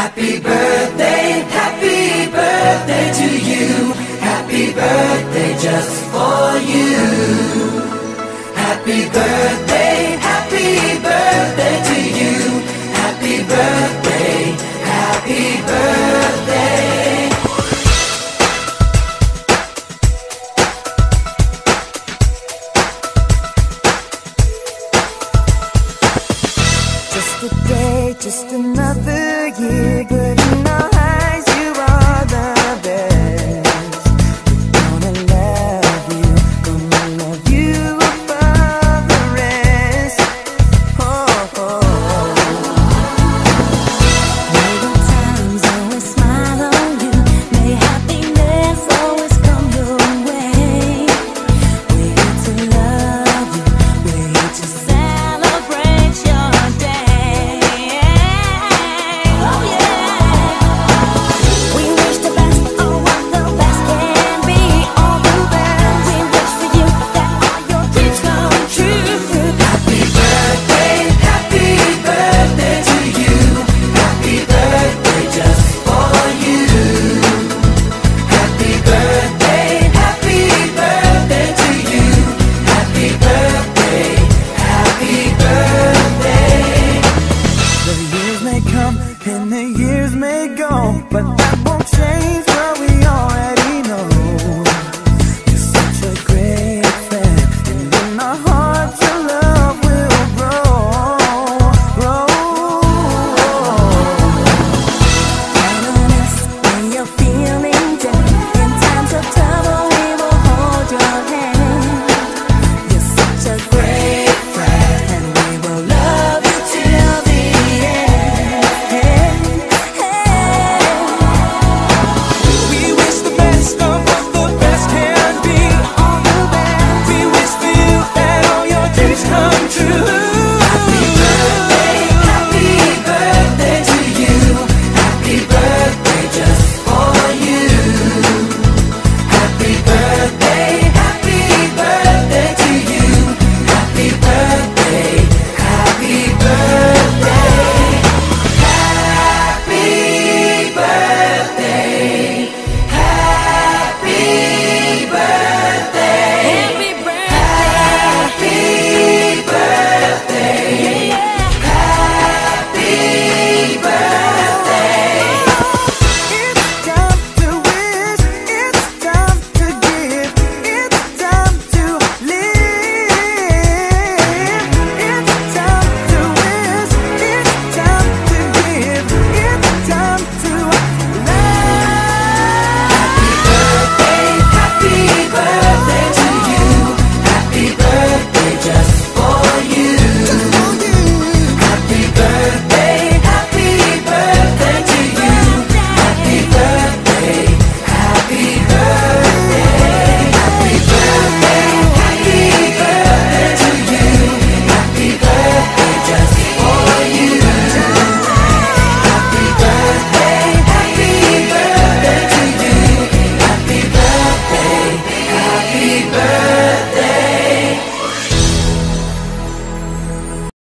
Happy birthday to you. Happy birthday just for you. Happy birthday to you. Happy birthday, happy birthday. Just a day, just another year, good in our eyes, you are the best. Gonna love you above the rest. Oh, oh. May the times always smile on you, may happiness always come your way. We're here to love you, we're here to celebrate your day. Oh yeah. We wish the best, oh what the best can be, all the best. We wish for you that all your dreams come true. Happy birthday to you. Happy birthday just for you. Happy birthday to you. Happy birthday, happy birthday. The years may come and the years may go, but that won't change